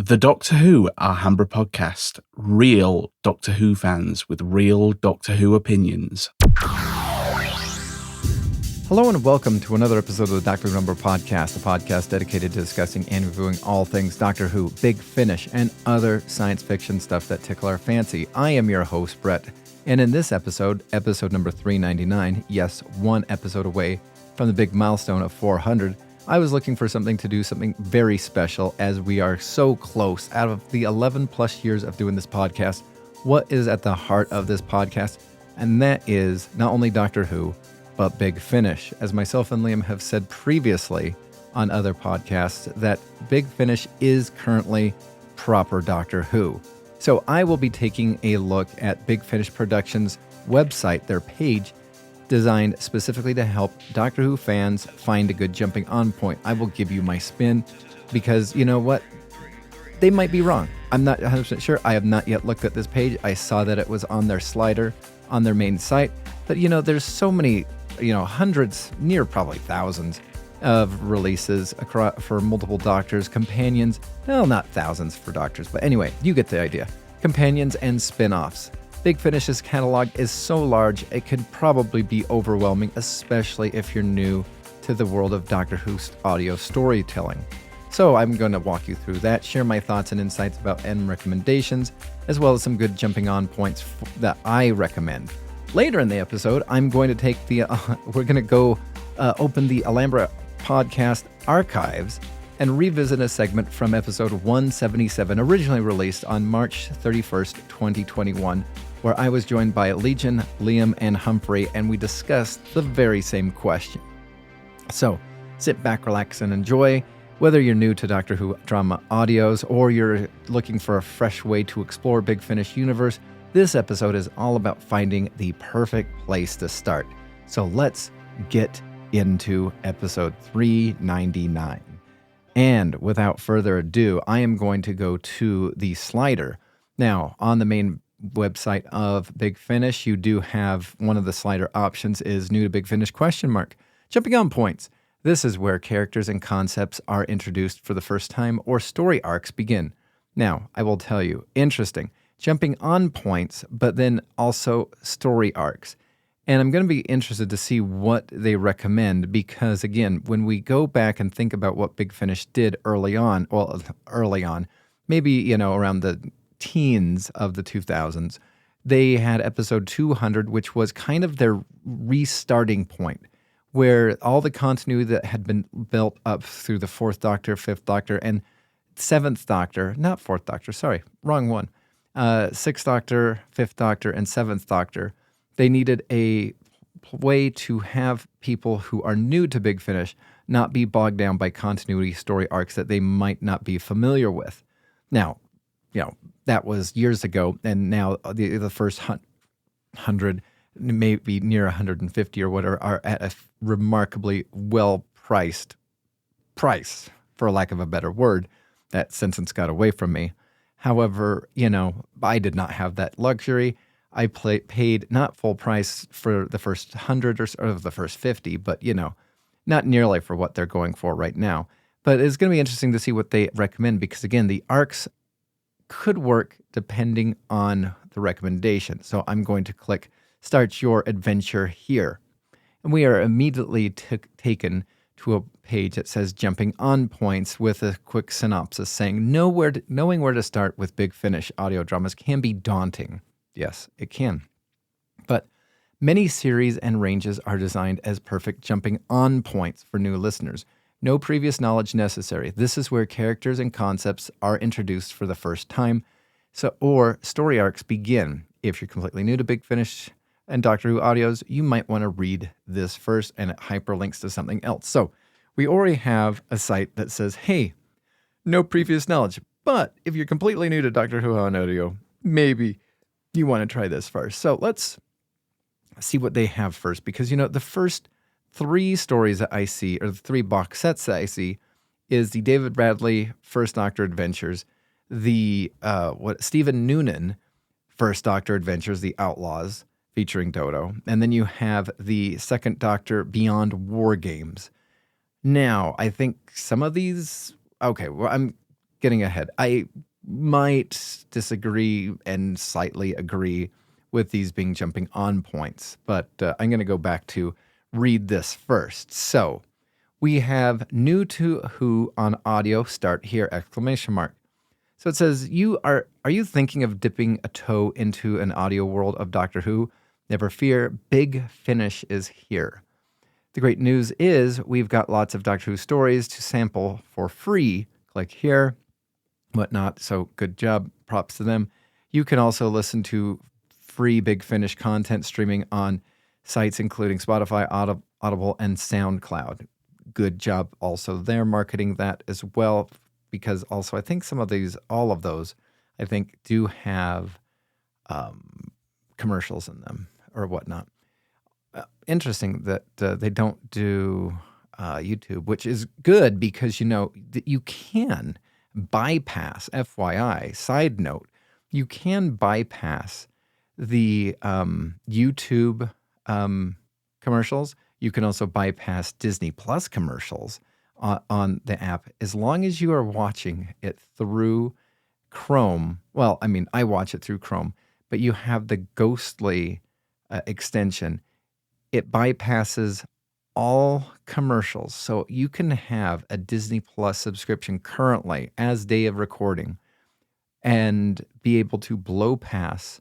The Doctor Who Alhambra Podcast. Real Doctor Who fans with real Doctor Who opinions. Hello and welcome to another episode of the Doctor Who Podcast, a podcast dedicated to discussing and reviewing all things Doctor Who, Big Finish, and other science fiction stuff that tickle our fancy. I am your host, Brett, and in this episode number 399, yes, one episode away from the big milestone of 400, I was looking for something to do something very special as we are so close. Out of the 11 plus years of doing this podcast, what is at the heart of this podcast? And that is not only Doctor Who, but Big Finish. As myself and Liam have said previously on other podcasts, that Big Finish is currently proper Doctor Who. So I will be taking a look at Big Finish Productions' website, their page, designed specifically to help Doctor Who fans find a good jumping on point. I will give you my spin because, you know what? They might be wrong. I'm not 100% sure. I have not yet looked at this page. I saw that it was on their slider on their main site. But, there's so many, hundreds, near probably thousands of releases across for multiple Doctors, companions. Well, not thousands for Doctors, but anyway, you get the idea. Companions and spin-offs. Big Finish's catalog is so large, it could probably be overwhelming, especially if you're new to the world of Doctor Who's audio storytelling. So I'm going to walk you through that, share my thoughts and insights about and recommendations, as well as some good jumping on points that I recommend. Later in the episode, I'm going to take we're going to go open the Alhambra Podcast archives and revisit a segment from episode 177, originally released on March 31st, 2021, where I was joined by Legion, Liam, and Humphrey, and we discussed the very same question. So, sit back, relax, and enjoy. Whether you're new to Doctor Who drama audios or you're looking for a fresh way to explore Big Finish universe, this episode is all about finding the perfect place to start. So let's get into episode 399. And without further ado, I am going to go to the slider. Now, on the main website of Big Finish, you do have one of the slider options is new to Big Finish ? Jumping on points. This is where characters and concepts are introduced for the first time or story arcs begin. Now, I will tell you, interesting. Jumping on points, but then also story arcs. And I'm going to be interested to see what they recommend because, again, when we go back and think about what Big Finish did early on, maybe, around the teens of the 2000s, they had episode 200, which was kind of their restarting point, where all the continuity that had been built up through the 4th Doctor, 5th Doctor, and 7th Doctor, not 4th Doctor, sorry, wrong one, 6th Doctor, 5th Doctor, and 7th Doctor, they needed a way to have people who are new to Big Finish not be bogged down by continuity story arcs that they might not be familiar with. Now, that was years ago, and now the first 100, maybe near 150 or whatever, are at a remarkably well-priced price, for lack of a better word. That sentence got away from me. However, I did not have that luxury. I paid not full price for the first 100 or the first 50, but, not nearly for what they're going for right now. But it's going to be interesting to see what they recommend because, again, the arcs could work depending on the recommendation. So I'm going to click Start Your Adventure here. And we are immediately taken to a page that says Jumping on Points with a quick synopsis saying, knowing where to start with Big Finish audio dramas can be daunting. Yes, it can. But many series and ranges are designed as perfect jumping on points for new listeners. No previous knowledge necessary. This is where characters and concepts are introduced for the first time, or story arcs begin. If you're completely new to Big Finish and Doctor Who audios, you might want to read this first, and it hyperlinks to something else. So we already have a site that says, hey, no previous knowledge. But if you're completely new to Doctor Who on audio, maybe you want to try this first. So let's see what they have first, because, the first 3 stories that I see, or the 3 box sets that I see, is the David Bradley First Doctor Adventures, the Stephen Noonan First Doctor Adventures, The Outlaws, featuring Dodo, and then you have the Second Doctor Beyond War Games. Now, I think some of these, okay, well, I'm getting ahead. I might disagree and slightly agree with these being jumping on points, but I'm going to go back to read this first. So we have new to Who on audio. Start here! ! So it says, are you thinking of dipping a toe into an audio world of Doctor Who? Never fear, Big Finish is here. The great news is we've got lots of Doctor Who stories to sample for free. Click here, whatnot. So good job. Props to them. You can also listen to free Big Finish content streaming on sites including Spotify, Audible, and SoundCloud. Good job also there marketing that as well, because also I think all of those, I think do have commercials in them or whatnot. Interesting that they don't do YouTube, which is good because, that you can bypass, FYI, side note, you can bypass the YouTube commercials. You can also bypass Disney Plus commercials on the app as long as you are watching it through Chrome. Well, I mean, I watch it through Chrome, but you have the Ghostly extension. It bypasses all commercials. So you can have a Disney Plus subscription currently as day of recording and be able to blow past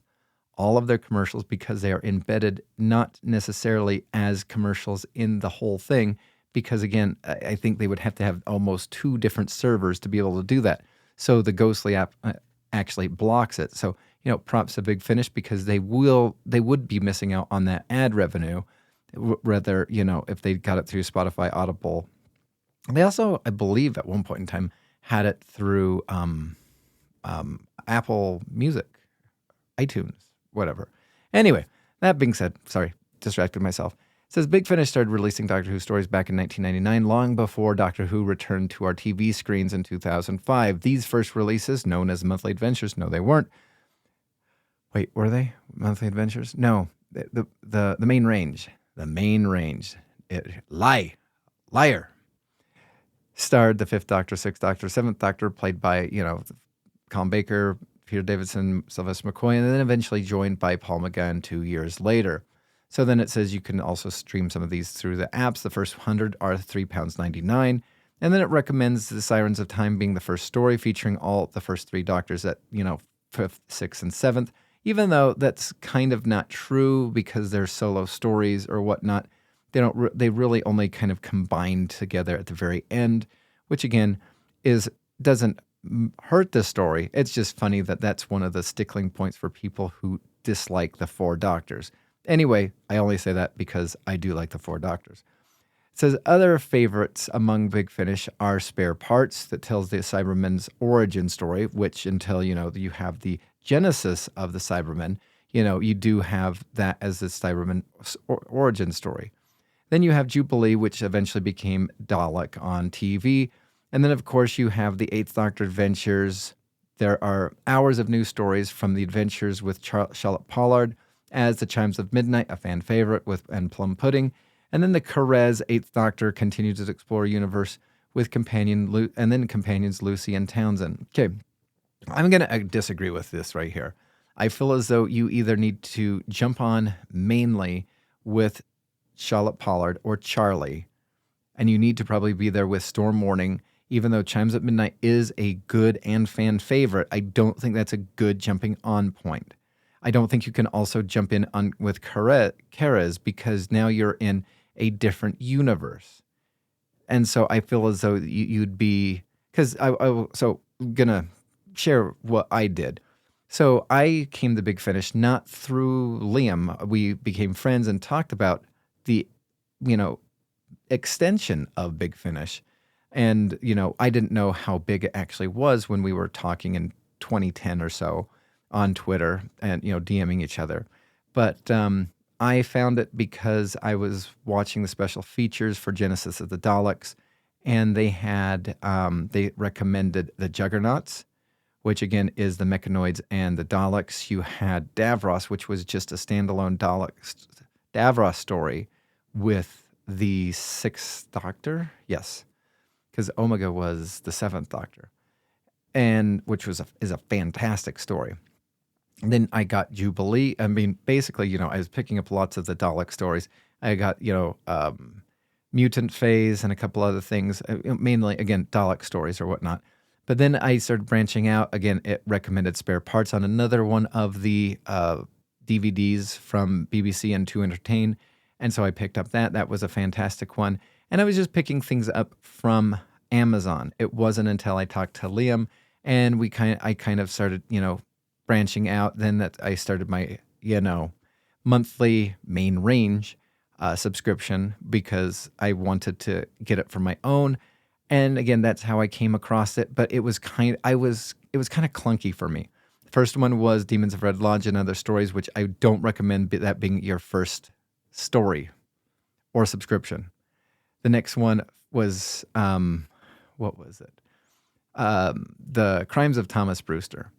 all of their commercials because they are embedded not necessarily as commercials in the whole thing, because again, I think they would have to have almost 2 different servers to be able to do that. So the Ghostly app actually blocks it. So, props to Big Finish because they would be missing out on that ad revenue, rather, if they got it through Spotify, Audible. They also, I believe at one point in time, had it through Apple Music, iTunes, whatever. Anyway, that being said, sorry, distracted myself. It says Big Finish started releasing Doctor Who stories back in 1999, long before Doctor Who returned to our TV screens in 2005. These first releases, known as monthly adventures, no, they weren't. Wait, were they monthly adventures? No, the main range. The main range. Liar. Starred the 5th Doctor, 6th Doctor, 7th Doctor, played by, Colin Baker, Peter Davison, Sylvester McCoy, and then eventually joined by Paul McGann 2 years later. So then it says you can also stream some of these through the apps. The first 100 are £3.99. And then it recommends The Sirens of Time being the first story, featuring all the first 3 Doctors at, 5th, 6th, and 7th. Even though that's kind of not true because they're solo stories or whatnot, they really only kind of combine together at the very end, which again doesn't hurt the story. It's just funny that that's one of the stickling points for people who dislike the 4 Doctors. Anyway, I only say that because I do like the 4 Doctors. It says other favorites among Big Finish are Spare Parts, that tells the Cybermen's origin story, which until, you have the genesis of the Cybermen, you do have that as the Cybermen origin story. Then you have Jubilee, which eventually became Dalek on TV. And then, of course, you have the 8th Doctor Adventures. There are hours of new stories from the adventures with Charlotte Pollard as The Chimes of Midnight, a fan favorite, and Plum Pudding. And then the Carez 8th Doctor continues to explore universe with companions Lucy and Townsend. Okay, I'm going to disagree with this right here. I feel as though you either need to jump on mainly with Charlotte Pollard or Charlie, and you need to probably be there with Storm Morning. Even though Chimes at Midnight is a good and fan favorite, I don't think that's a good jumping on point. I don't think you can also jump in with Carez because now you're in a different universe. And so I feel as though you'd be, because I'm going to share what I did. So I came to Big Finish not through Liam. We became friends and talked about the, extension of Big Finish. And, I didn't know how big it actually was when we were talking in 2010 or so on Twitter and, DMing each other. But I found it because I was watching the special features for Genesis of the Daleks, and they recommended the Juggernauts, which again is the Mechanoids and the Daleks. You had Davros, which was just a standalone Davros story with the 6th Doctor. Yes, because Omega was the 7th Doctor. and which is a fantastic story. And then I got Jubilee. I mean, basically, I was picking up lots of the Dalek stories. I got, Mutant Phase and a couple other things, mainly, again, Dalek stories or whatnot. But then I started branching out. Again, it recommended spare parts on another one of the DVDs from BBC and To Entertain. And so I picked up that. That was a fantastic one. And I was just picking things up from Amazon. It wasn't until I talked to Liam and I kind of started, branching out. Then that I started my, monthly main range subscription because I wanted to get it for my own. And again, that's how I came across it. But it was kind of clunky for me. The first one was Demons of Red Lodge and Other Stories, which I don't recommend that being your first story or subscription. The next one was, what was it? The Crimes of Thomas Brewster,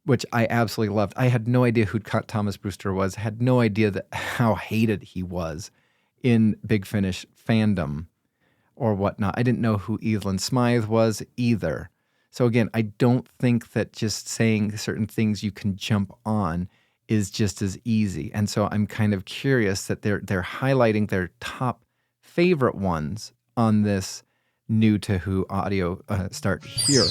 which I absolutely loved. I had no idea who Thomas Brewster was, had no idea how hated he was in Big Finish fandom or whatnot. I didn't know who Evelyn Smythe was either. So again, I don't think that just saying certain things you can jump on is just as easy. And so I'm kind of curious that they're highlighting their top favorite ones on this new to Who audio start here.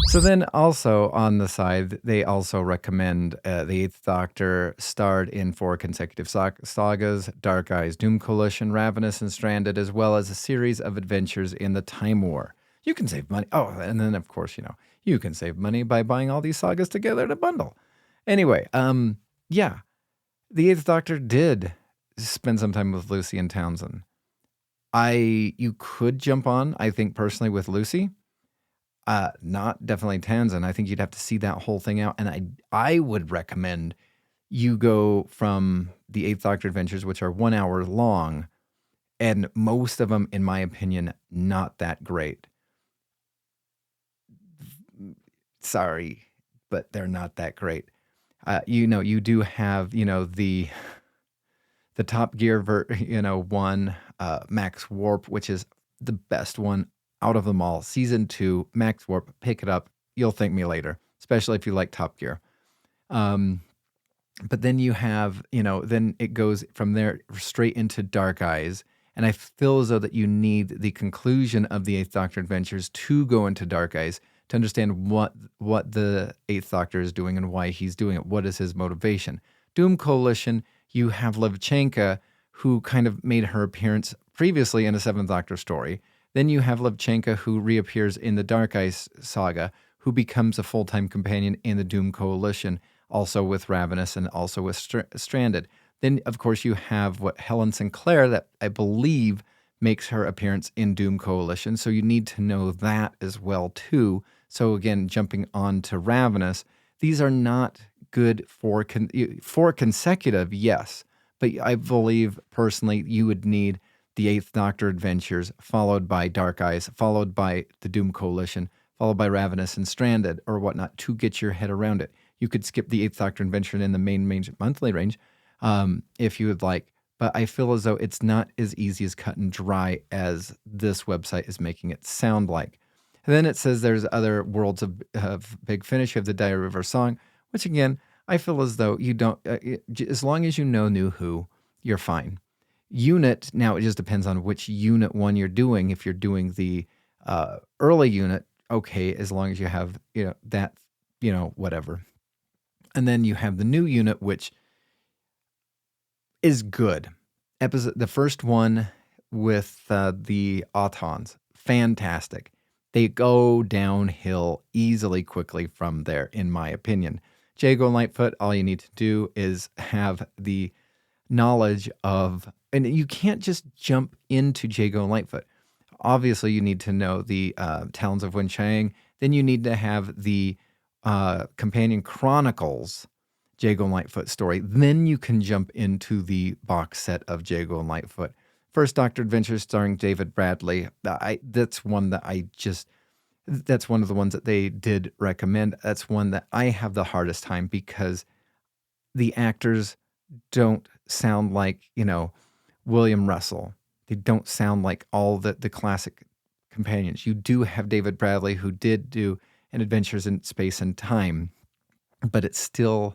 So then also on the side, they also recommend the Eighth Doctor starred in 4 consecutive sagas, Dark Eyes, Doom Coalition, Ravenous, and Stranded, as well as a series of adventures in the Time War. You can save money. Oh, and then of course, you can save money by buying all these sagas together in a bundle. Anyway, yeah, the Eighth Doctor did spend some time with Lucy and Townsend. You could jump on, I think personally, with Lucy. Not definitely Townsend. I think you'd have to see that whole thing out. And I would recommend you go from the Eighth Doctor Adventures, which are 1 hour long, and most of them, in my opinion, not that great. Sorry, but they're not that great. You do have, the Top Gear, one, Max Warp, which is the best one out of them all. Season 2, Max Warp, pick it up. You'll thank me later, especially if you like Top Gear. But then you have, then it goes from there straight into Dark Eyes. And I feel as though that you need the conclusion of the Eighth Doctor Adventures to go into Dark Eyes to understand what the Eighth Doctor is doing and why he's doing it. What is his motivation? Doom Coalition, you have Levchenka, who kind of made her appearance previously in a Seventh Doctor story. Then you have Levchenka, who reappears in the Dark Eyes saga, who becomes a full-time companion in the Doom Coalition, also with Ravenous and also with Stranded. Then, of course, you have Helen Sinclair, that I believe makes her appearance in Doom Coalition. So you need to know that as well, too. So again, jumping on to Ravenous, these are not good for consecutive, yes. But I believe, personally, you would need the Eighth Doctor Adventures, followed by Dark Eyes, followed by the Doom Coalition, followed by Ravenous and Stranded, or whatnot, to get your head around it. You could skip the Eighth Doctor Adventure in the main monthly range, if you would like. But I feel as though it's not as easy as cut and dry as this website is making it sound like. And then it says there's other worlds of Big Finish. You have the Diary River Song, which again, I feel as though you don't, as long as you know New Who, you're fine. Unit, now it just depends on which unit one you're doing. If you're doing the early unit, okay, as long as you have, that, whatever. And then you have the new unit, which is good. The first one with the Autons, fantastic. They go downhill easily, quickly from there, in my opinion. Jago and Lightfoot, all you need to do is have the knowledge of, and you can't just jump into Jago and Lightfoot. Obviously, you need to know the Talons of Wen Chiang. Then you need to have the Companion Chronicles Jago and Lightfoot story. Then you can jump into the box set of Jago and Lightfoot. First Doctor Adventures starring David Bradley. That's one of the ones that they did recommend. That's one that I have the hardest time because the actors don't sound like, William Russell. They don't sound like all the classic companions. You do have David Bradley, who did do and Adventures in Space and Time, but it still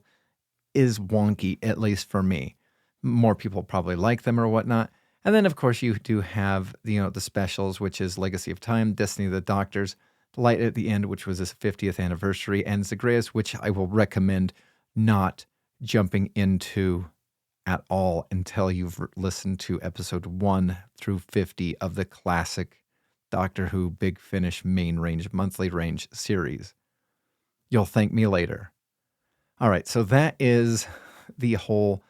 is wonky, at least for me. More people probably like them or whatnot. And then, of course, you do have the specials, which is Legacy of Time, Destiny of the Doctors, The Light at the End, which was his 50th anniversary, and Zagreus, which I will recommend not jumping into at all until you've listened to episode 1 through 50 of the classic Doctor Who Big Finish main range, monthly range series. You'll thank me later. All right, so that is the whole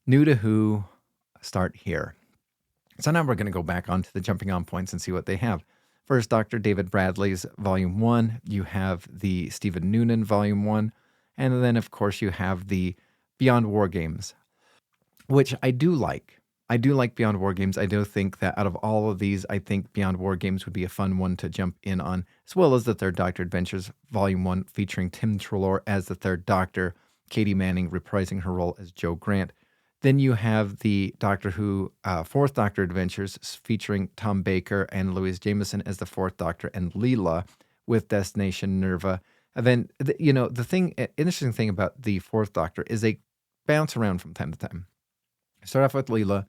new to Who start here. So now we're going to go back onto the jumping on points and see what they have. First, Dr. David Bradley's Volume 1. You have the Stephen Noonan Volume 1. And then, of course, you have the Beyond War Games, which I do like. I do like Beyond War Games. I do think that out of all of these, I think Beyond War Games would be a fun one to jump in on, as well as the Third Doctor Adventures Volume 1, featuring Tim Treloar as the Third Doctor, Katie Manning reprising her role as Jo Grant. Then you have the Doctor Who Fourth Doctor Adventures, featuring Tom Baker and Louise Jameson as the Fourth Doctor and Leela with Destination Nerva. And then, the interesting thing about the Fourth Doctor is they bounce around from time to time. Start off with Leela,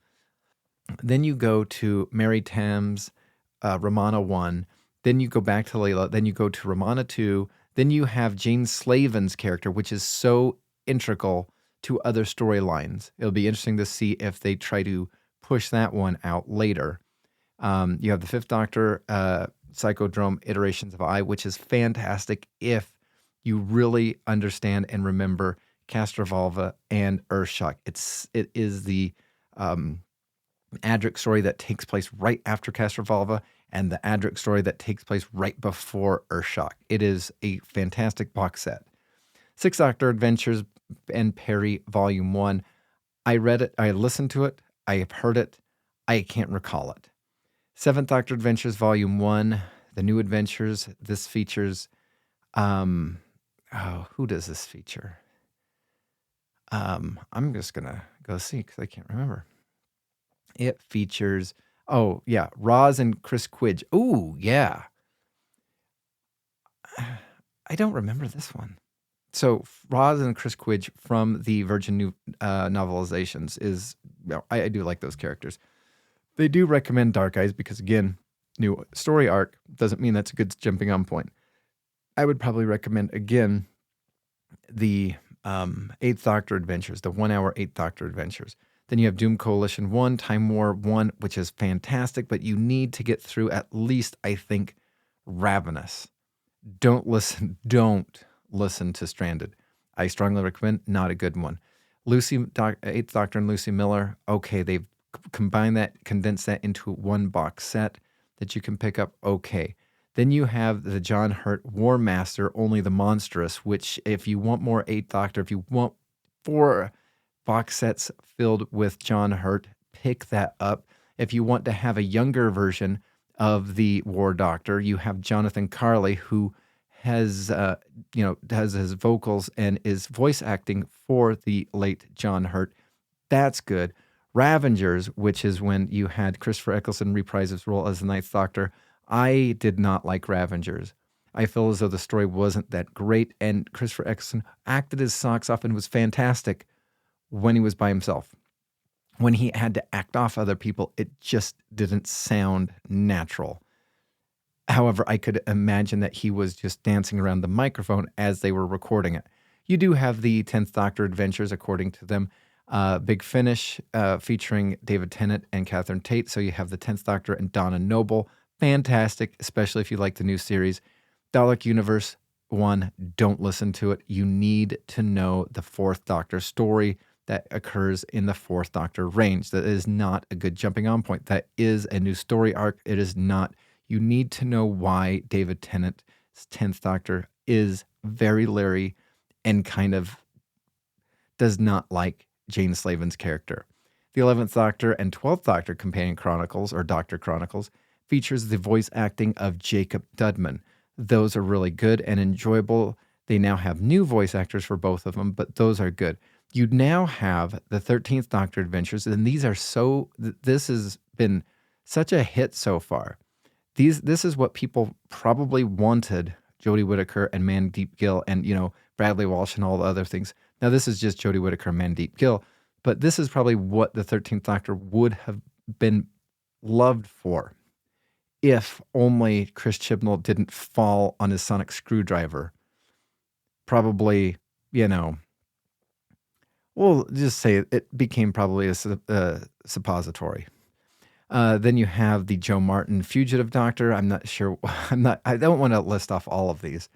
then you go to Mary Tamm's Romana 1, then you go back to Leela, then you go to Romana 2, then you have Jane Slavin's character, which is so integral to other storylines. It'll be interesting to see if they try to push that one out later. You have the Fifth Doctor, Psychodrome Iterations of I, which is fantastic if you really understand and remember Castrovalva and Earthshock. It is the Adric story that takes place right after Castrovalva and the Adric story that takes place right before Earthshock. It is a fantastic box set. Sixth Doctor Adventures and Perry Volume 1. I read it, I listened to it, I have heard it, I can't recall it. Seventh Doctor Adventures Volume 1, The New Adventures. This features, who does this feature? I'm just going to go see because I can't remember. It features, Roz and Chris Quidge. Ooh, yeah. I don't remember this one. So Roz and Chris Quidge from the Virgin New novelizations is, I do like those characters. They do recommend Dark Eyes because, again, new story arc doesn't mean that's a good jumping on point. I would probably recommend, again, the Eighth Doctor Adventures, the 1 hour Eighth Doctor Adventures. Then you have Doom Coalition 1, Time War 1, which is fantastic, but you need to get through at least, I think, Ravenous. Don't listen to Stranded. I strongly recommend, not a good one. Eighth Doctor and Lucy Miller, okay, they've combined that, condensed that into one box set that you can pick up, okay. Then you have the John Hurt War Master, Only the Monstrous, which if you want more Eighth Doctor, if you want 4 box sets filled with John Hurt, pick that up. If you want to have a younger version of the War Doctor, you have Jonathan Carley, who has his vocals and is voice acting for the late John Hurt. That's good. Ravengers, which is when you had Christopher Eccleston reprise his role as the Ninth Doctor. I did not like Ravengers. I feel as though the story wasn't that great, and Christopher Eccleston acted his socks off and was fantastic when he was by himself. When he had to act off other people, it just didn't sound natural. However, I could imagine that he was just dancing around the microphone as they were recording it. You do have the 10th Doctor Adventures, according to them. Big Finish, featuring David Tennant and Catherine Tate. So you have the 10th Doctor and Donna Noble. Fantastic, especially if you like the new series. Dalek Universe 1, don't listen to it. You need to know the 4th Doctor story that occurs in the 4th Doctor range. That is not a good jumping on point. That is a new story arc. It is not. You need to know why David Tennant's 10th Doctor is very leery and kind of does not like Jane Slavin's character. The 11th Doctor and 12th Doctor Companion Chronicles, or Doctor Chronicles, features the voice acting of Jacob Dudman. Those are really good and enjoyable. They now have new voice actors for both of them, but those are good. You now have the 13th Doctor Adventures, and this has been such a hit so far. This is what people probably wanted Jodie Whittaker and Mandeep Gill and, Bradley Walsh and all the other things. Now, this is just Jodie Whittaker and Mandeep Gill, but this is probably what the 13th Doctor would have been loved for if only Chris Chibnall didn't fall on his sonic screwdriver. Probably, we'll just say it became probably a suppository. Then you have the Joe Martin Fugitive Doctor. I'm not sure. I don't want to list off all of these.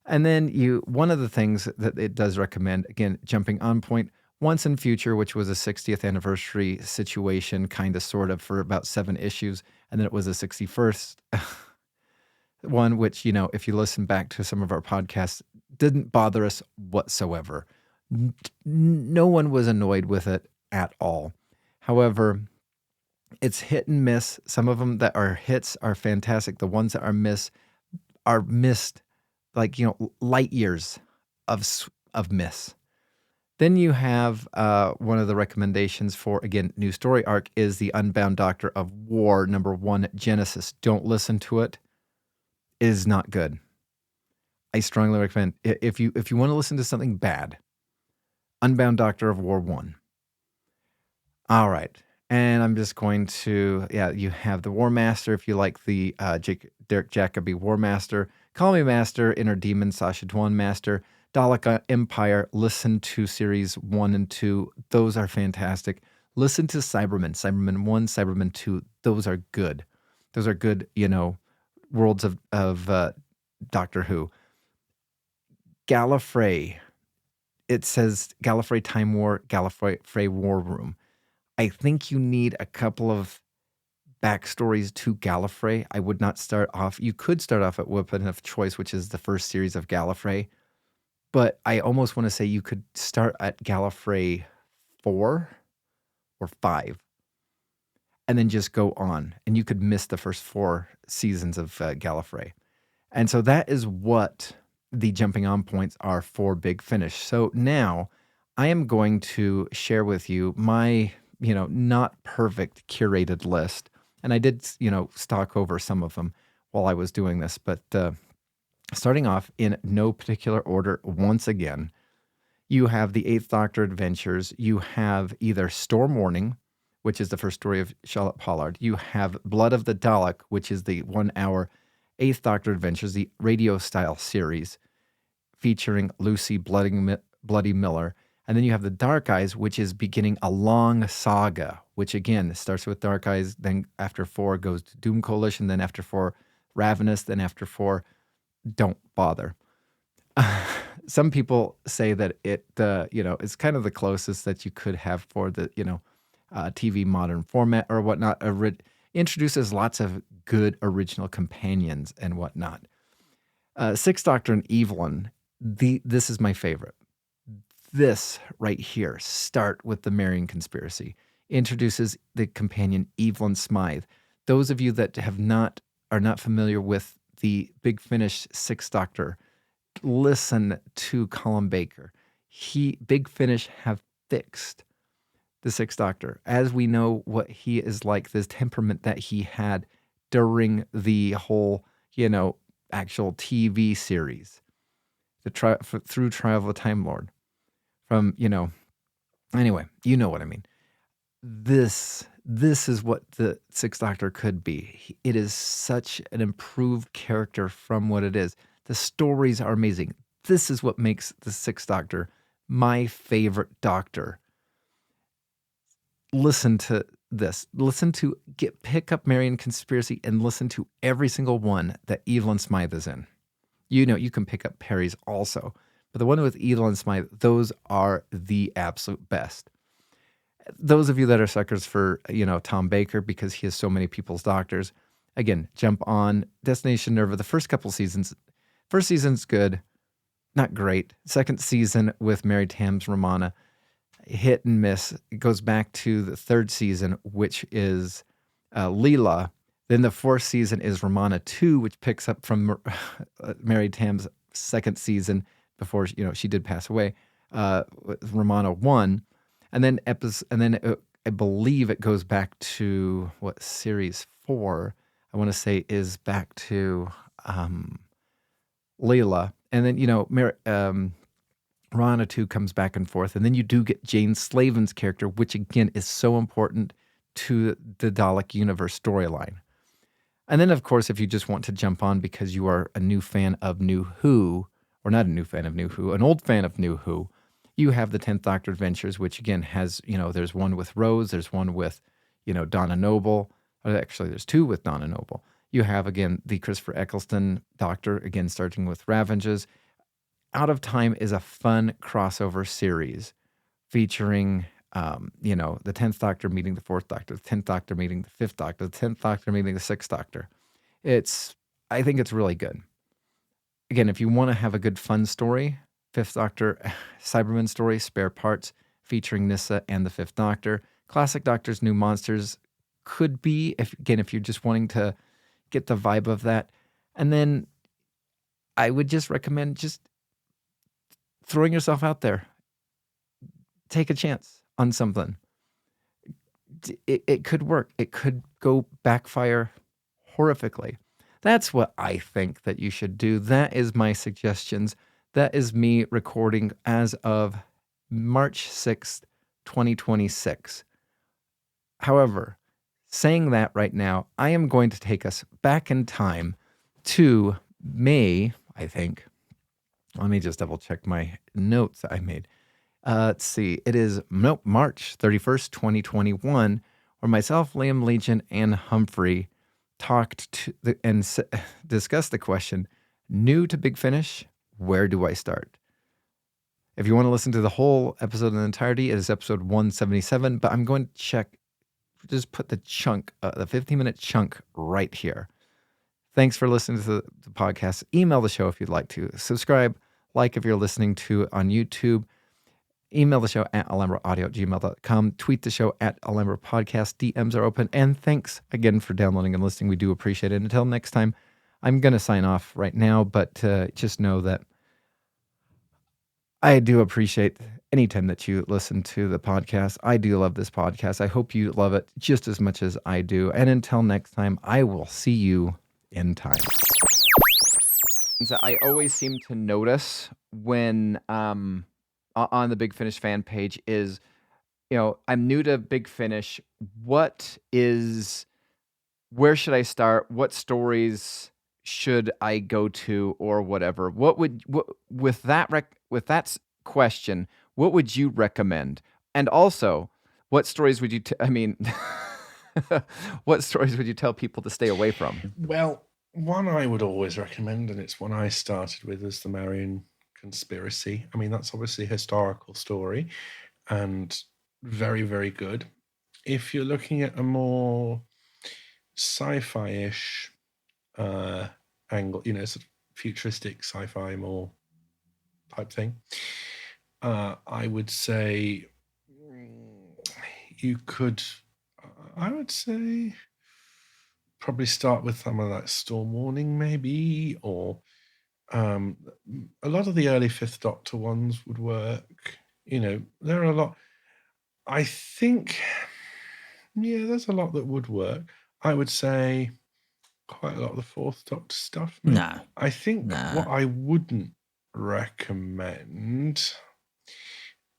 And then one of the things that it does recommend, again, jumping on point, Once in Future, which was a 60th anniversary situation, kind of, sort of, for about 7 issues. And then it was a 61st one, which, if you listen back to some of our podcasts, didn't bother us whatsoever. No one was annoyed with it at all. However, it's hit and miss. Some of them that are hits are fantastic. The ones that are missed like, light years of miss. Then you have one of the recommendations for, again, new story arc is the Unbound Doctor of War, #1, Genesis. Don't listen to it. It is not good. I strongly recommend, if you want to listen to something bad, Unbound Doctor of War 1. All right. And I'm just going to, you have the War Master, if you like the Derek Jacobi War Master, Call Me Master, Inner Demon, Sasha Dwan Master, Dalek Empire. Listen to series 1 and 2. Those are fantastic. Listen to Cybermen 1, Cybermen 2. Those are good. Those are good, worlds of Doctor Who. Gallifrey. It says Gallifrey Time War, Gallifrey War Room. I think you need a couple of backstories to Gallifrey. I would not start off. You could start off at Weapon of Choice, which is the first series of Gallifrey. But I almost want to say you could start at Gallifrey 4 or 5 and then just go on. And you could miss the first 4 seasons of Gallifrey. And so that is what the jumping on points are for Big Finish. So now I am going to share with you my, not perfect curated list. And I did, stalk over some of them while I was doing this. But starting off in no particular order, once again, you have the 8th Doctor Adventures. You have either Storm Warning, which is the first story of Charlotte Pollard. You have Blood of the Dalek, which is the 1-hour 8th Doctor Adventures, the radio-style series featuring Lucy Bloody Miller. And then you have the Dark Eyes, which is beginning a long saga, which again starts with Dark Eyes, then after 4 goes to Doom Coalition, then after 4 Ravenous, then after 4 Don't Bother. Some people say that it, is kind of the closest that you could have for the, TV modern format or whatnot. Introduces lots of good original companions and whatnot. 6th Doctor and Evelyn. This is my favorite. This right here, start with the Marian Conspiracy, introduces the companion Evelyn Smythe. Those of you that are not familiar with the Big Finish 6th Doctor, listen to Colin Baker. Big Finish have fixed the 6th Doctor. As we know what he is like, this temperament that he had during the whole, actual TV series, through Trial of the Time Lord. Anyway, you know what I mean. This is what the 6th Doctor could be. It is such an improved character from what it is. The stories are amazing. This is what makes the 6th Doctor my favorite Doctor. Listen to this. Pick up Marian Conspiracy and listen to every single one that Evelyn Smythe is in. You can pick up Perry's also. But the one with Evelyn Smythe, those are the absolute best. Those of you that are suckers for, Tom Baker, because he has so many people's doctors, again, jump on Destination Nerva. The first couple seasons, first season's good, not great. Second season with Mary Tams Romana, hit and miss. It goes back to the 3rd season, which is Leela. Then the 4th season is Romana 2, which picks up from Mary Tam's 2nd season before she did pass away. Romana 1, and then I believe it goes back to series 4. I want to say is back to Layla, and then Rana too comes back and forth, and then you do get Jane Slavin's character, which again is so important to the Dalek universe storyline. And then, of course, if you just want to jump on because you are a new fan of New Who, or not a new fan of New Who, an old fan of New Who, you have the 10th Doctor Adventures, which again has, there's one with Rose, there's one with, Donna Noble. Actually, there's two with Donna Noble. You have, again, the Christopher Eccleston Doctor, again, starting with Ravages. Out of Time is a fun crossover series featuring, the 10th Doctor meeting the 4th Doctor, the 10th Doctor meeting the 5th Doctor, the 10th Doctor meeting the 6th Doctor. I think it's really good. Again, if you want to have a good fun story, 5th Doctor Cyberman story, Spare Parts, featuring Nyssa and the 5th Doctor. Classic Doctor's New Monsters could be, if you're just wanting to get the vibe of that. And then I would just recommend just throwing yourself out there. Take a chance on something. It could work. It could go backfire horrifically. That's what I think that you should do. That is my suggestions. That is me recording as of March 6th, 2026. However, saying that right now, I am going to take us back in time to May, I think. Let me just double check my notes that I made. Let's see. It is March 31st, 2021, where myself, Liam, Legion, and Humphrey talked discussed the question, new to Big Finish, where do I start? If you want to listen to the whole episode in entirety, it is episode 177, but I'm going to just put the 15-minute chunk right here. Thanks for listening to the podcast. Email the show if you'd like to. Subscribe, like if you're listening to on YouTube. Email the show at alhambraaudio@gmail.com. Tweet the show at Alhambra Podcast. DMs are open. And thanks again for downloading and listening. We do appreciate it. Until next time, I'm going to sign off right now, but just know that I do appreciate any time that you listen to the podcast. I do love this podcast. I hope you love it just as much as I do. And until next time, I will see you in time. I always seem to notice when on the Big Finish fan page is, I'm new to Big Finish. Where should I start? What stories should I go to or whatever? With that question, what would you recommend? And also, what stories would you what stories would you tell people to stay away from? Well, one I would always recommend, and it's one I started with, is the Marian Conspiracy. I mean, that's obviously a historical story and very, very good. If you're looking at a more sci-fi-ish angle, sort of futuristic sci-fi more type thing, I would say I would say probably start with some of that Storm Warning maybe, or a lot of the early Fifth Doctor ones would work. There are a lot. I think, there's a lot that would work. I would say quite a lot of the Fourth Doctor stuff. Maybe. No. I think what I wouldn't recommend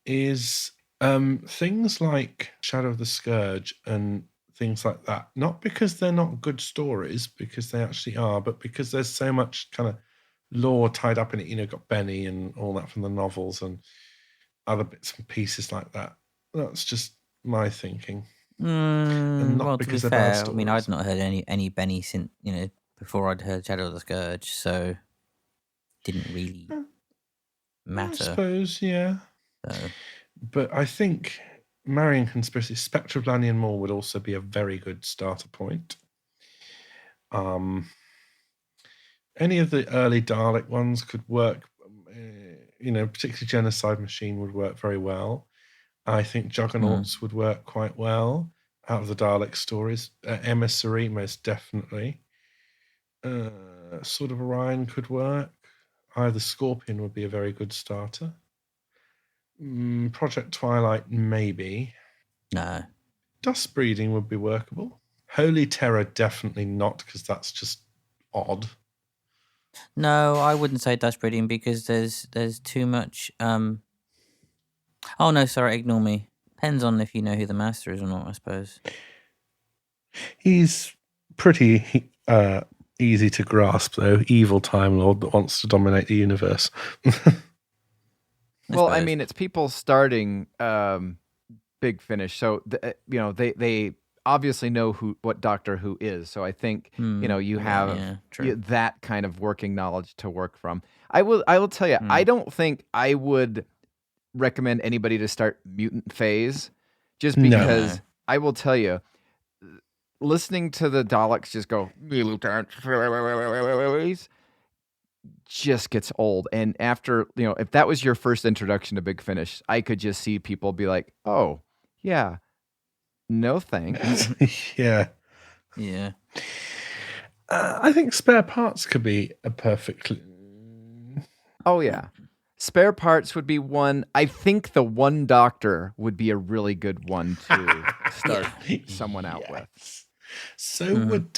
is things like Shadow of the Scourge and things like that. Not because they're not good stories, because they actually are, but because there's so much kind of lore tied up in it. Got Benny and all that from the novels and other bits and pieces like that. That's just my thinking. And not because to be fair, I mean, I'd not heard any Benny since before I'd heard Shadow of the Scourge, so it didn't really matter. I suppose, yeah. So. But I think Marian Conspiracy, Spectre of Lanyon Moore would also be a very good starter point. Any of the early Dalek ones could work. Particularly Genocide Machine would work very well. I think Juggernauts would work quite well out of the Dalek stories. Emissary, most definitely. Sword of Orion could work. Either Scorpion would be a very good starter. Project Twilight, maybe. No. Dust Breeding would be workable. Holy Terror, definitely not, because that's just odd. No, I wouldn't say dust breeding because there's too much. Oh no, sorry, ignore me. Depends on if you know who the master is or not, I suppose. He's pretty easy to grasp, though. Evil Time Lord that wants to dominate the universe. Well, I mean, it's people starting Big Finish, so they obviously know what Doctor Who is. So I think you have that kind of working knowledge to work from. I will tell you, I don't think I would recommend anybody to start Mutant Phase, just because I will tell you, listening to the Daleks just go Mutant Phase just gets old. And after, if that was your first introduction to Big Finish, I could just see people be like, oh, yeah, no thanks. Yeah. I think Spare Parts could be a perfect... Oh, yeah. Spare Parts would be one. I think the One Doctor would be a really good one to start someone out with. So would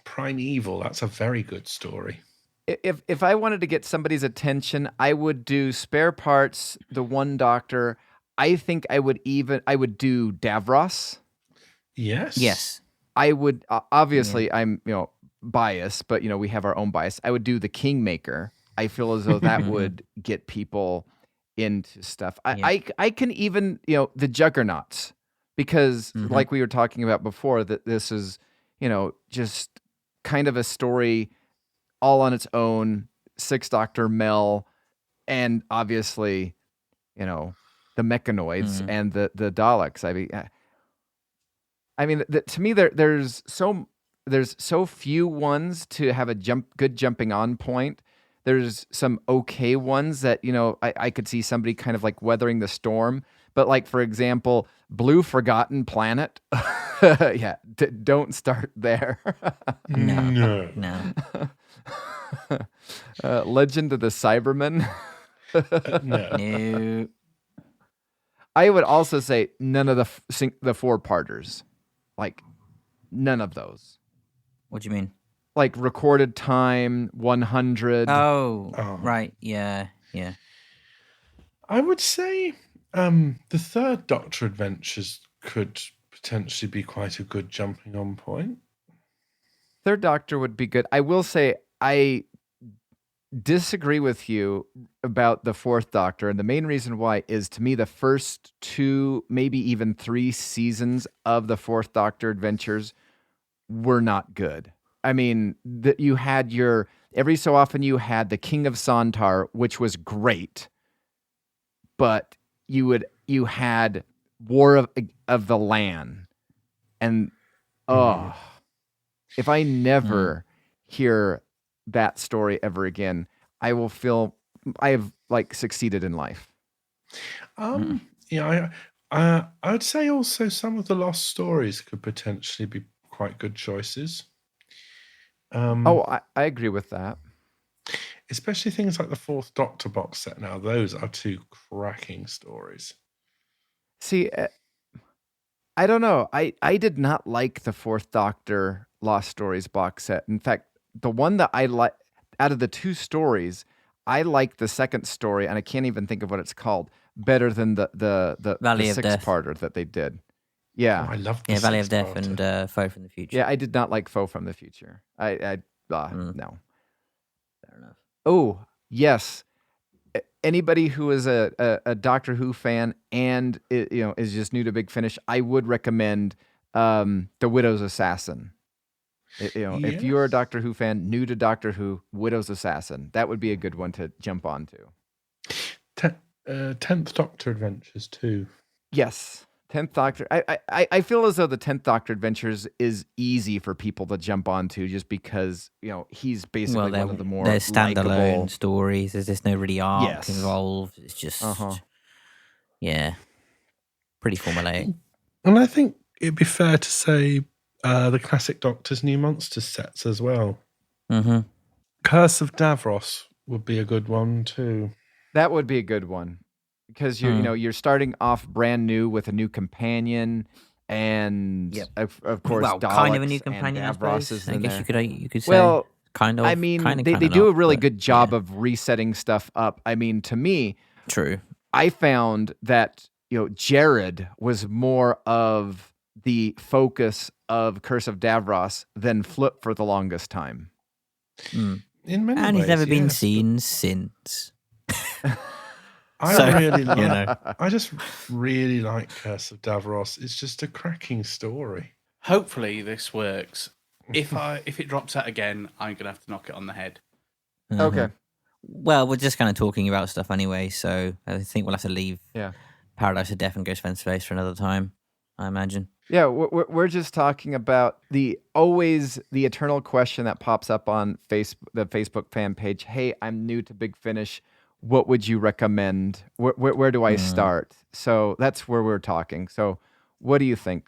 Primeval. That's a very good story. If I wanted to get somebody's attention, I would do Spare Parts, the One Doctor. I think I would do Davros. Yes. I would obviously I'm biased, but we have our own bias. I would do the Kingmaker. I feel as though that would get people into stuff. I can even the Juggernauts, because like we were talking about before, that this is just kind of a story all on its own. Sixth Doctor, Mel, and obviously the Mechanoids and the Daleks. I mean, to me, there's so few ones to have a good jumping on point. There's some okay ones that I could see somebody kind of like weathering the storm. But like, for example, Blue Forgotten Planet. Don't start there. No. Legend of the Cybermen. No. I would also say none of the four-parters. Like, none of those. What do you mean? Like Recorded Time, 100. Oh. Right. Yeah. I would say the Third Doctor Adventures could potentially be quite a good jumping on point. Third Doctor would be good. I will say I disagree with you about the Fourth Doctor, and the main reason why is, to me, the first 2, maybe even 3 seasons of the Fourth Doctor Adventures were not good. I mean, you had every so often you had the King of Sontar, which was great, but you had War of the Land, and if I never hear that story ever again, I will feel I have succeeded in life. I would say also some of the Lost Stories could potentially be quite good choices. I agree with that. Especially things like the Fourth Doctor box set now. Those are 2 cracking stories. See, I don't know. I did not like the Fourth Doctor Lost Stories box set. In fact, the one that I like out of the 2 stories, I like the second story, and I can't even think of what it's called, better than the Valley of Death six-parter that they did. Yeah. I love the Valley of Death and Foe from the Future. Yeah, I did not like Foe from the Future. No. Fair enough. Oh, yes. Anybody who is a Doctor Who fan and is just new to Big Finish, I would recommend The Widow's Assassin. If you're a Doctor Who fan, new to Doctor Who, Widow's Assassin, that would be a good one to jump onto. 10th Doctor Adventures too. Yes. 10th Doctor. I feel as though the 10th Doctor Adventures is easy for people to jump onto, just because he's basically one of the more there's standalone likable stories. There's no really arc involved. It's just pretty formulaic. And I think it'd be fair to say the classic Doctor's New Monsters sets as well. Curse of Davros would be a good one too. That would be a good one. Because you're starting off brand new with a new companion, and of course, Daleks kind of a new companion. I suppose. I guess you could say. Well, kind of. I mean, they not, do a really but, good job of resetting stuff up. I mean, to me, true. I found that, Jared was more of the focus of Curse of Davros than Flip for the longest time. In many and ways, he's never been yes, seen since. I just really like Curse of Davros. It's just a cracking story. Hopefully this works. If it drops out again, I'm gonna have to knock it on the head. Okay. Well, we're just kind of talking about stuff anyway, so I think we'll have to leave Paradise of Death and Ghost Fence Space for another time, I imagine. Yeah, we're just talking about the eternal question that pops up on the Facebook fan page. Hey, I'm new to Big Finish. What would you recommend? Where do I start? So that's where we're talking. So what do you think,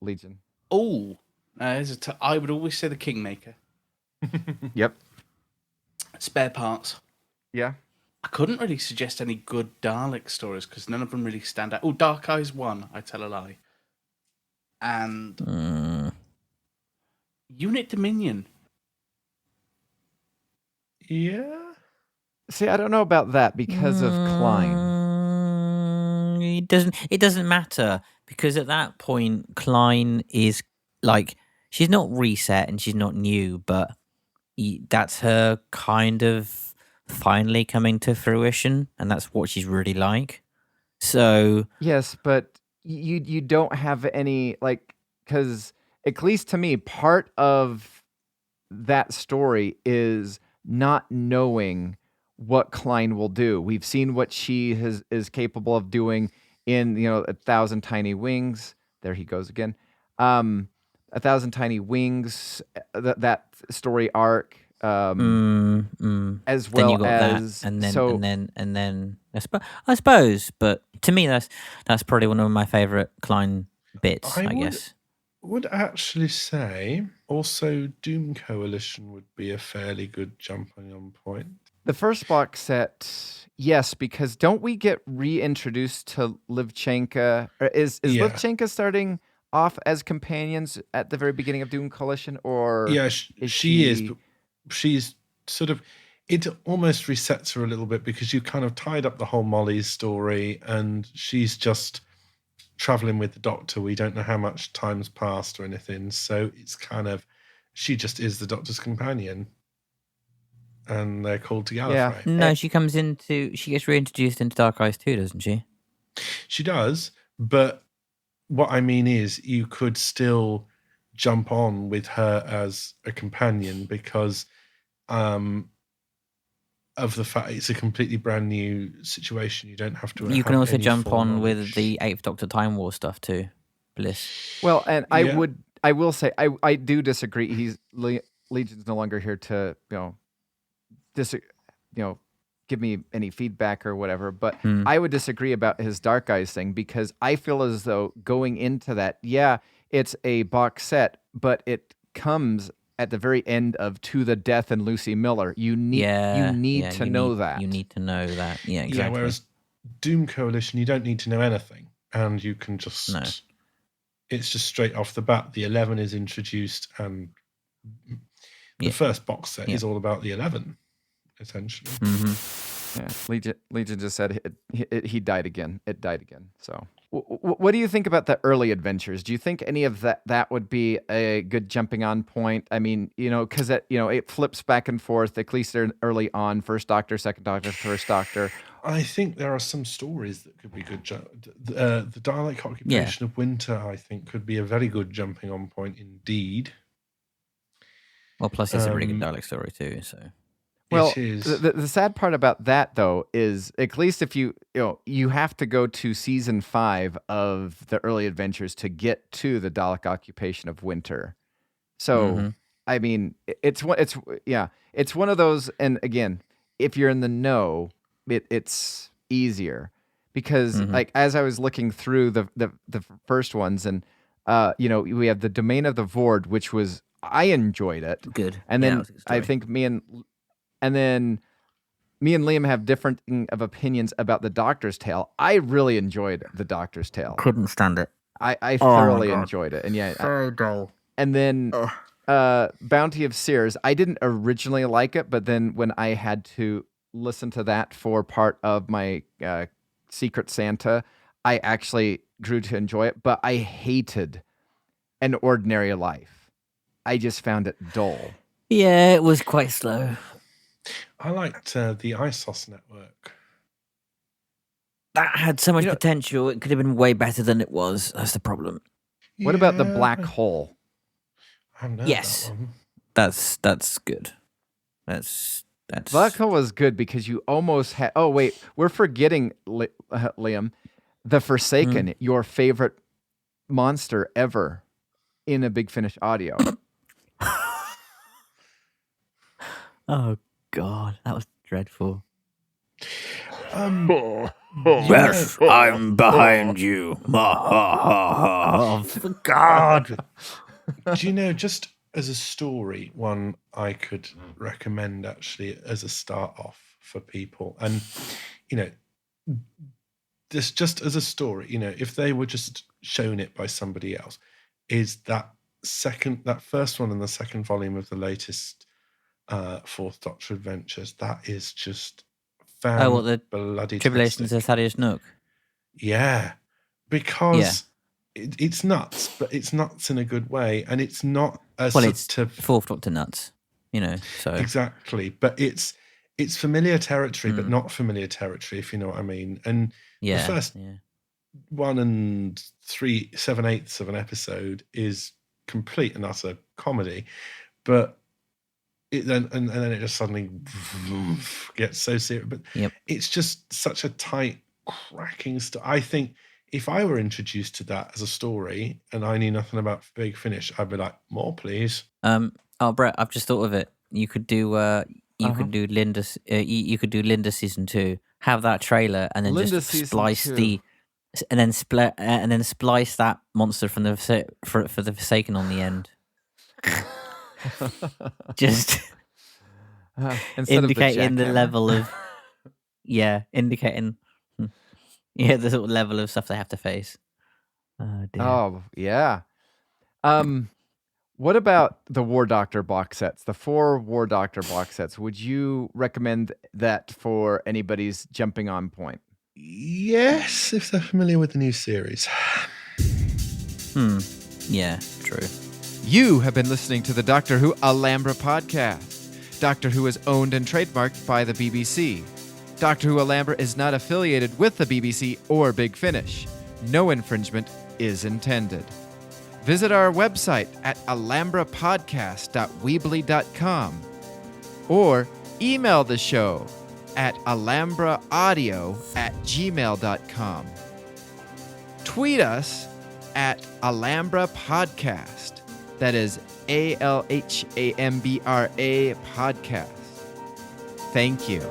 Legion? Oh, I would always say the Kingmaker. Yep. Spare parts. Yeah. I couldn't really suggest any good Dalek stories because none of them really stand out. Oh, Dark Eyes 1, I tell a lie. And Unit Dominion. Yeah. See, I don't know about that because of Klein. It doesn't matter because at that point, Klein is like, she's not reset and she's not new, but that's her kind of finally coming to fruition, and that's what she's really like. So yes, but you don't have any, like, because at least to me, part of that story is not knowing what Klein will do. We've seen what she is capable of doing in 1,000 Tiny Wings. There he goes again. 1,000 Tiny Wings. That story arc. As well then you got as that, and then I suppose, but to me that's probably one of my favorite Klein bits. I guess. Would actually say also Doom Coalition would be a fairly good jumping on point. The first box set, yes, because don't we get reintroduced to Livchenka? Or is Livchenka starting off as companions at the very beginning of Doom Coalition, or she is. But she's sort of, it almost resets her a little bit because you kind of tied up the whole Molly's story, and she's just traveling with the Doctor. We don't know how much time's passed or anything, so it's kind of, she just is the Doctor's companion. And they're called to Gallifrey. Yeah. No, she gets reintroduced into Dark Eyes 2, doesn't she? She does, but what I mean is you could still jump on with her as a companion because of the fact it's a completely brand new situation. You don't have to. You can also jump on with the 8th Doctor Time War stuff too, Bliss. Well, and I will say I do disagree. Legion's no longer here to give me any feedback or whatever, but I would disagree about his Dark Eyes thing because I feel as though going into that, it's a box set, but it comes at the very end of To the Death and Lucy Miller. You need to know that. You need to know that. Yeah, exactly. Yeah, whereas Doom Coalition, you don't need to know anything, and you can just. No. It's just straight off the bat. The 11 is introduced, and the first box set is all about the 11. Essentially. Mm-hmm. Yeah, Legion just said he died again. It died again. So, what do you think about the early adventures? Do you think any of that would be a good jumping on point? I mean, because it flips back and forth. At least they're early on. First Doctor, Second Doctor, First Doctor. I think there are some stories that could be good. The Dalek Occupation of Winter, I think, could be a very good jumping on point indeed. Well, plus it's a really good Dalek story too. So. Well, the sad part about that, though, is at least if you have to go to season 5 of the early adventures to get to the Dalek Occupation of Winter. So, I mean, it's one of those. And again, if you're in the know, it's easier because, like, as I was looking through the first ones, and we have the Domain of the Vord, which was I enjoyed it. Good, and then I think And then me and Liam have different of opinions about the Doctor's Tale. I really enjoyed the Doctor's Tale. Couldn't stand it. I thoroughly enjoyed it. And so dull. And then Bounty of Sears. I didn't originally like it, but then when I had to listen to that for part of my Secret Santa, I actually grew to enjoy it. But I hated An Ordinary Life. I just found it dull. Yeah, it was quite slow. I liked the ISOS network. That had so much potential. It could have been way better than it was. That's the problem. What about the Yeah. Black Hole? I haven't heard Yes. that one. That's good. That's Black Hole was good because you almost had... Oh, wait. We're forgetting, Liam, The Forsaken, your favorite monster ever in a Big Finish audio. Oh God, that was dreadful. Yes, I'm behind you. Oh, God. Do you know, just as a story, one I could recommend actually as a start off for people, and this just as a story, if they were just shown it by somebody else, is that first one in the second volume of the latest Fourth Doctor Adventures. That is just the bloody Tribulations of Thaddeus Nook. Yeah, because it's nuts, but it's nuts in a good way, and it's not as It's Fourth Doctor nuts, So exactly, but it's familiar territory, but not familiar territory, if you know what I mean. And the first 1 3/7/8 of an episode is complete and utter comedy, but then it just suddenly gets so serious. But it's just such a tight, cracking story. I think if I were introduced to that as a story and I knew nothing about Big Finish, I'd be like, more, please. Brett, I've just thought of it. You could do could do Linda. You could do Linda season 2. Have that trailer and then Linda just season splice 2. and then splice that monster from the for the Forsaken on the end. Just indicating the level of indicating the sort of level of stuff they have to face. Oh dear. Oh yeah. What about the War Doctor box sets? The 4 War Doctor box sets. Would you recommend that for anybody's jumping on point? Yes, if they're familiar with the new series. Yeah, true. You have been listening to the Doctor Who Alhambra Podcast. Doctor Who is owned and trademarked by the BBC. Doctor Who Alhambra is not affiliated with the BBC or Big Finish. No infringement is intended. Visit our website at alhambrapodcast.weebly.com or email the show at alhambraaudio@gmail.com. Tweet us at Alhambra Podcast. That is ALHAMBRA Podcast. Thank you.